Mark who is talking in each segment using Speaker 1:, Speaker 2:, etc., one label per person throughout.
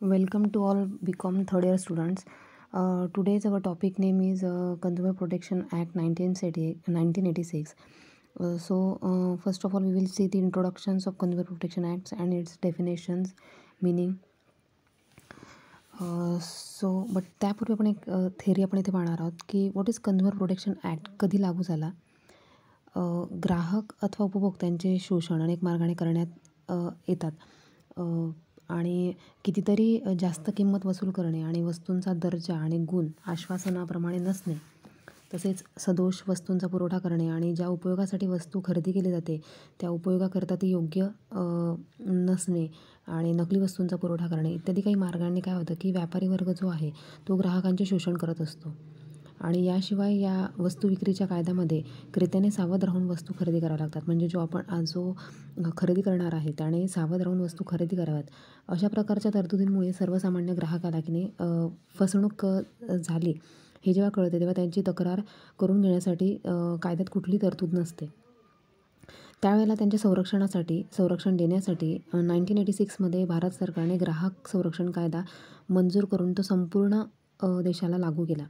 Speaker 1: Welcome to all BCom third year students. Today's our topic name is Consumer Protection Act 1986. First of all, we will see the introductions of Consumer Protection Acts and its definitions, meaning. But त्यापूर्वी आपण एक theory आपण इथे पाहणार आहोत की what is consumer protection act कधी लागू झाला. ग्राहक अथवा उपभोक्त्यांचे शोषण अनेक मार्गाने करण्यात येतात आणि कितीतरी जास्त किंमत वसूल करणे आणि वस्तूंचा दर्जा आणि गुण आश्वासनाप्रमाणे नसणे, तसेच सदोष वस्तूंचा पुरवठा करणे आणि ज्या उपयोगासाठी वस्तू खरेदी केली जाते त्या उपयोगाकरता ती योग्य नसणे आणि नकली वस्तूंचा पुरवठा करणे इत्यादी काही मार्गांनी काय होतं की व्यापारी वर्ग जो आहे तो ग्राहकांचे शोषण करत असतो. आणि याशिवाय या वस्तू विक्रीच्या कायद्यामध्ये क्रेत्याने सावध राहून वस्तू खरेदी कराव्या लागतात. म्हणजे जो खरेदी करणार आहे त्याने सावध राहून वस्तू खरेदी कराव्यात. अशा प्रकारच्या तरतुदींमुळे सर्वसामान्य ग्राहकाला की नाही फसवणूक झाली हे जेव्हा कळते तेव्हा त्यांची तक्रार करून घेण्यासाठी कायद्यात कुठली तरतूद नसते. त्यावेळेला त्यांच्या संरक्षण देण्यासाठी 1986मध्ये भारत सरकारने ग्राहक संरक्षण कायदा मंजूर करून तो संपूर्ण देशाला लागू केला.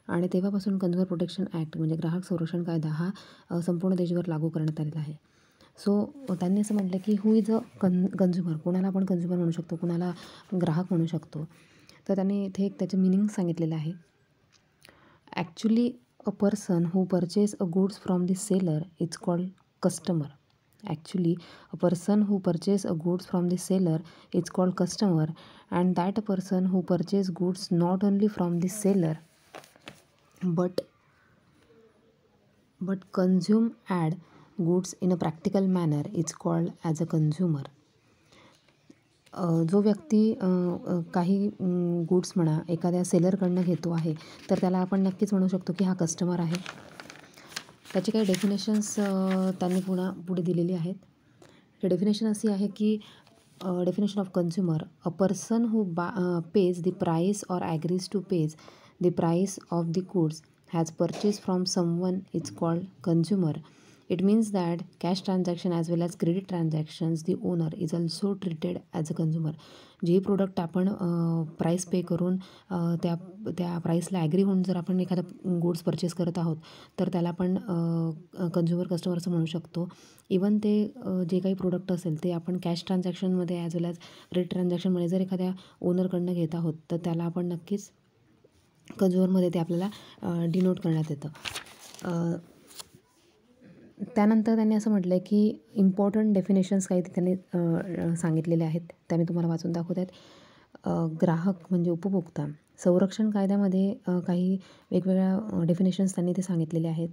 Speaker 1: आणि तेव्हापासून कन्झ्युमर प्रोटेक्शन ॲक्ट म्हणजे ग्राहक संरक्षण कायदा हा संपूर्ण देशभर लागू करण्यात आलेला आहे. त्यांनी असं म्हटलं की हू इज अ कन्झ्युमर, कोणाला आपण कन्झ्युमर म्हणू शकतो, कोणाला ग्राहक म्हणू शकतो. तर त्यांनी इथे एक त्याचं मिनिंग सांगितलेलं आहे. Actually a person who purchase a goods from the seller is called customer. Actually, a person who purchase a goods from the seller is called customer, and that person who purchase goods not only from the seller but consume add goods in a practical manner is called as a consumer. जो व्यक्ती काही goods म्हणा एखाद्या सेलरकडनं घेतो आहे तर त्याला आपण नक्कीच म्हणू शकतो की हा कस्टमर आहे. त्याचे काही डेफिनेशन्स त्यांनी पुढे दिलेली आहेत. डेफिनेशन अशी आहे की definition of consumer, a person who pays the price or agrees to pays the price of the goods has purchase from someone is called consumer. It means that cash transaction as well as credit transactions, the owner is also treated as a consumer. जे product आपण price पे करून त्या प्राईसला agree होऊन जर आपण एखादा goods purchase करत आहोत तर त्याला आपण कन्झ्युमर कस्टमर असं म्हणू शकतो. इवन ते जे काही प्रोडक्ट असेल ते आपण cash ट्रान्झॅक्शनमध्ये as well as credit ट्रान्झॅक्शनमध्ये जर एखाद्या ओनरकडनं घेत आहोत तर त्याला आपण नक्कीच कन्झ्युमरमध्ये ते आपल्याला डिनोट करण्यात येतं. त्यानंतर त्यांनी असं म्हटलं आहे की इम्पॉर्टंट डेफिनेशन्स काही त्यांनी सांगितलेले आहेत, त्या मी तुम्हाला वाचून दाखवत आहेत. ग्राहक म्हणजे उपभोक्ता संरक्षण कायद्यामध्ये काही वेगवेगळ्या डेफिनेशन्स त्यांनी ते सांगितलेले आहेत.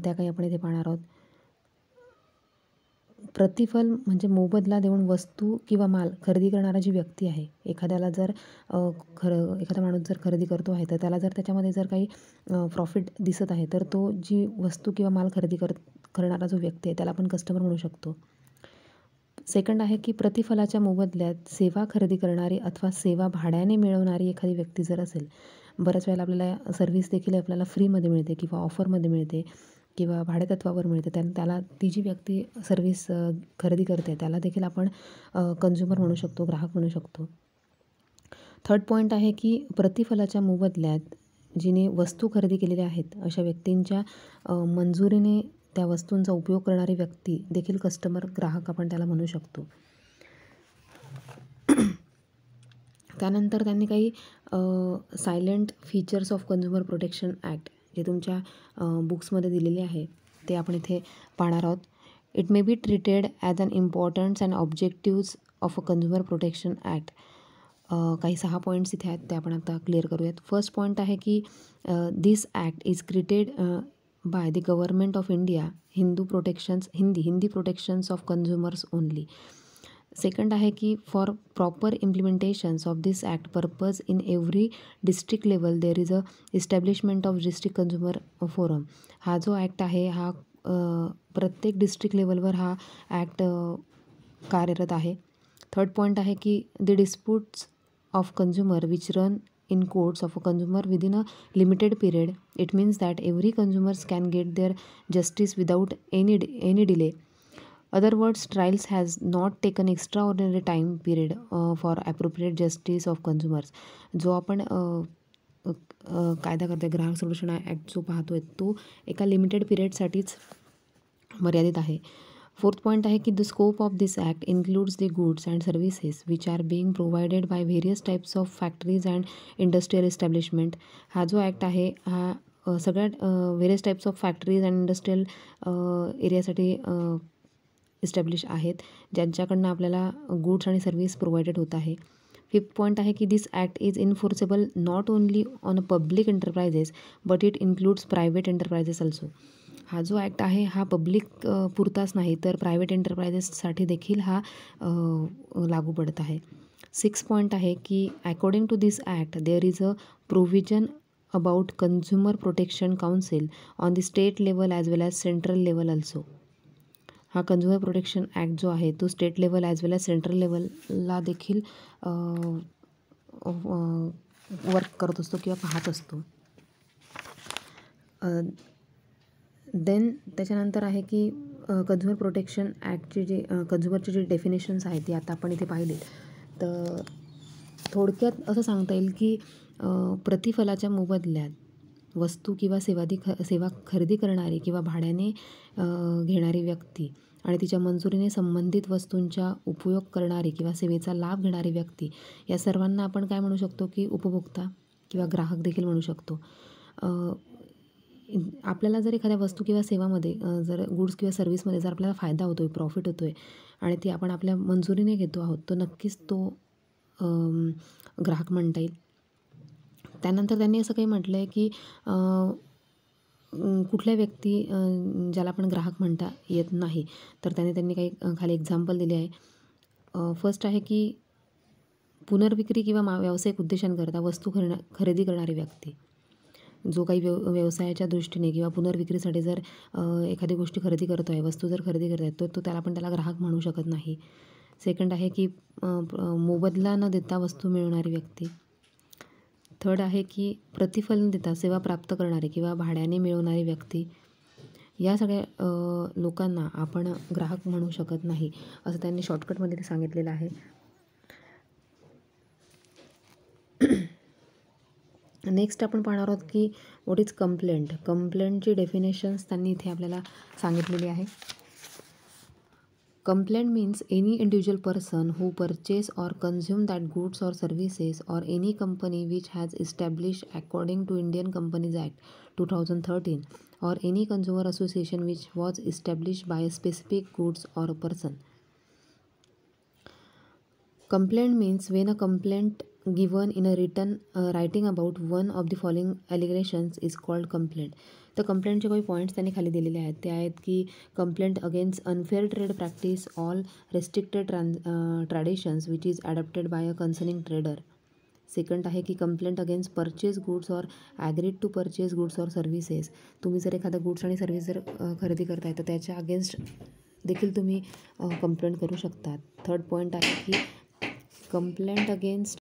Speaker 1: त्या काही आपण इथे पाहणार आहोत. प्रतिफल म्हणजे मोबदला देऊन वस्तू किंवा माल खरेदी करणारा जी व्यक्ती आहे, एखाद्याला जर एखादा माणूस जर खरेदी करतो आहे तर त्याला जर त्याच्यामध्ये जर काही प्रॉफिट दिसत आहे तर तो जी वस्तू किंवा माल खरेदी करणारा जो व्यक्ती आहे त्याला आपण कस्टमर म्हणू शकतो. सेकंड आहे की प्रतिफलाच्या मोबदल्यात सेवा खरेदी करणारी अथवा सेवा भाड्याने मिळवणारी एखादी व्यक्ती जर असेल, बऱ्याच वेळेला आपल्याला सर्व्हिस देखील आपल्याला फ्रीमध्ये मिळते किंवा ऑफरमध्ये मिळते किंवा भाडेतत्वावर मिळते, त्याला ती जी व्यक्ती सर्व्हिस खरेदी करते त्याला देखील आपण कन्झ्युमर म्हणू शकतो, ग्राहक म्हणू शकतो. थर्ड पॉईंट आहे की प्रतिफलाच्या मोबदल्यात जिने वस्तू खरेदी केलेल्या आहेत अशा व्यक्तींच्या मंजुरीने त्या वस्तूंचा उपयोग करणारी व्यक्ती देखील कस्टमर, ग्राहक आपण त्याला म्हणू शकतो. त्यानंतर त्यांनी काही silent features of consumer protection act जे तुमच्या बुक्समध्ये दिलेले आहे ते आपण इथे पाहणार आहोत. It may be treated as an importance and objectives of a consumer protection act. काही 6 पॉईंट्स इथे आहेत ते आपण आता क्लिअर करूयात. फर्स्ट पॉईंट आहे की this act is created by the government of India हिंदी protections of consumers only. Second आहे की for proper implementations of this act purpose in every district level there is a establishment of district consumer forum. हा जो act आहे हा प्रत्येक district लेवलवर हा ॲक्ट कार्यरत आहे. थर्ड पॉईंट आहे की the disputes of consumer which run in courts of a consumer within a limited period. It means that every consumers can get their justice without any delay. Other words, trials has not taken extra ordinary time period for appropriate justice of consumers. जो आपण कायदा करतोय, ग्राहक संरक्षण act जो पाहतोय तो एका लिमिटेड पिरियडसाठीच मर्यादित आहे. फोर्थ पॉईंट आहे की the scope of this act includes the goods and services which are being provided by various types of factories and industrial establishment. हा जो ॲक्ट आहे हा सगळ्या various types of factories and industrial एरियासाठी establish आहेत, ज्यांच्याकडनं आपल्याला गुड्स आणि सर्व्हिस प्रोव्हायडेड होत आहे. फिफ्थ पॉईंट आहे की this act is enforceable not only on a public enterprises but it includes private enterprises also. हा जो ॲक्ट आहे हा पब्लिक पुरताच नाही तर प्रायव्हेट एंटरप्राइजेससाठी देखील हा लागू पडत आहे. सिक्स पॉईंट आहे की according to this act there is a provision about consumer protection council on the state level as well as central level also. हा कन्झ्युमर प्रोटेक्शन ॲक्ट जो आहे तो state level as well as central लेवलला देखील work करत असतो किंवा पाहत असतो. देन त्याच्यानंतर आहे की कन्झ्युमर प्रोटेक्शन ॲक्टची जी कन्झ्युमरची जी डेफिनेशन्स आहेत ती आता आपण इथे पाहिली. तर थोडक्यात असं सांगता येईल की प्रतिफलाच्या मोबदल्यात वस्तू किंवा सेवा खरेदी करणारी किंवा भाड्याने घेणारी व्यक्ती आणि तिच्या मंजुरीने संबंधित वस्तूंचा उपयोग करणारी किंवा सेवेचा लाभ घेणारी व्यक्ती या सर्वांना आपण काय म्हणू शकतो की उपभोक्ता किंवा ग्राहक देखील म्हणू शकतो. आपल्याला जर एखाद्या वस्तू किंवा सेवामध्ये जर गुड्स किंवा सर्व्हिसमध्ये जर आपल्याला फायदा होतो आहे, प्रॉफिट होतो आहे आणि ती आपण आपल्या मंजुरीने घेतो आहोत तर नक्कीच तो ग्राहक म्हणता येईल. त्यानंतर त्यांनी असं काही म्हटलं आहे की कुठल्या व्यक्ती ज्याला आपण ग्राहक म्हणता येत नाही तर त्यांनी काही खाली एक्झाम्पल दिले आहे. फर्स्ट आहे की पुनर्विक्री किंवा व्यावसायिक उद्देशांकरता वस्तू खरेदी करणारी व्यक्ती. जो काही व्यवसायाच्या दृष्टीने किंवा पुनर्विक्रीसाठी जर एखादी गोष्टी खरेदी करतो आहे, वस्तू जर खरेदी करत आहे तो त्याला ग्राहक म्हणू शकत नाही. सेकंड आहे की मोबदला न देता वस्तू मिळवणारी व्यक्ती. थर्ड आहे की प्रतिफल न देता सेवा प्राप्त करणारी किंवा भाड्याने मिळवणारी व्यक्ती. या सगळ्या लोकांना आपण ग्राहक म्हणू शकत नाही असं त्यांनी शॉर्टकटमध्ये ते सांगितलेलं आहे. नेक्स्ट आपण पाहणार आहोत की व्हॉट इज कंप्लेंट. कंप्लेंटची डेफिनेशन्स त्यांनी इथे आपल्याला सांगितलेली आहे. Complaint means any individual person who purchase or consume that goods or services or any company which has established according to Indian Companies Act 2013 or any consumer association which was established by a specific goods or a person. Complaint means when a complaint given in a written writing about one of the following allegations is called complaint. तर कंप्लेंटचे काही points त्यांनी खाली दिलेले आहेत. ते आहेत की complaint against unfair trade practice all restricted traditions which is adopted by a concerning trader. Second आहे की complaint against purchase goods or agreed to purchase goods or services. तुम्ही जर एखादा गुड्स आणि सर्व्हिस जर खरेदी करताय तर त्याच्या अगेन्स्ट देखील तुम्ही कंप्लेंट करू शकतात. थर्ड पॉईंट आहे की कंप्लेंट अगेन्स्ट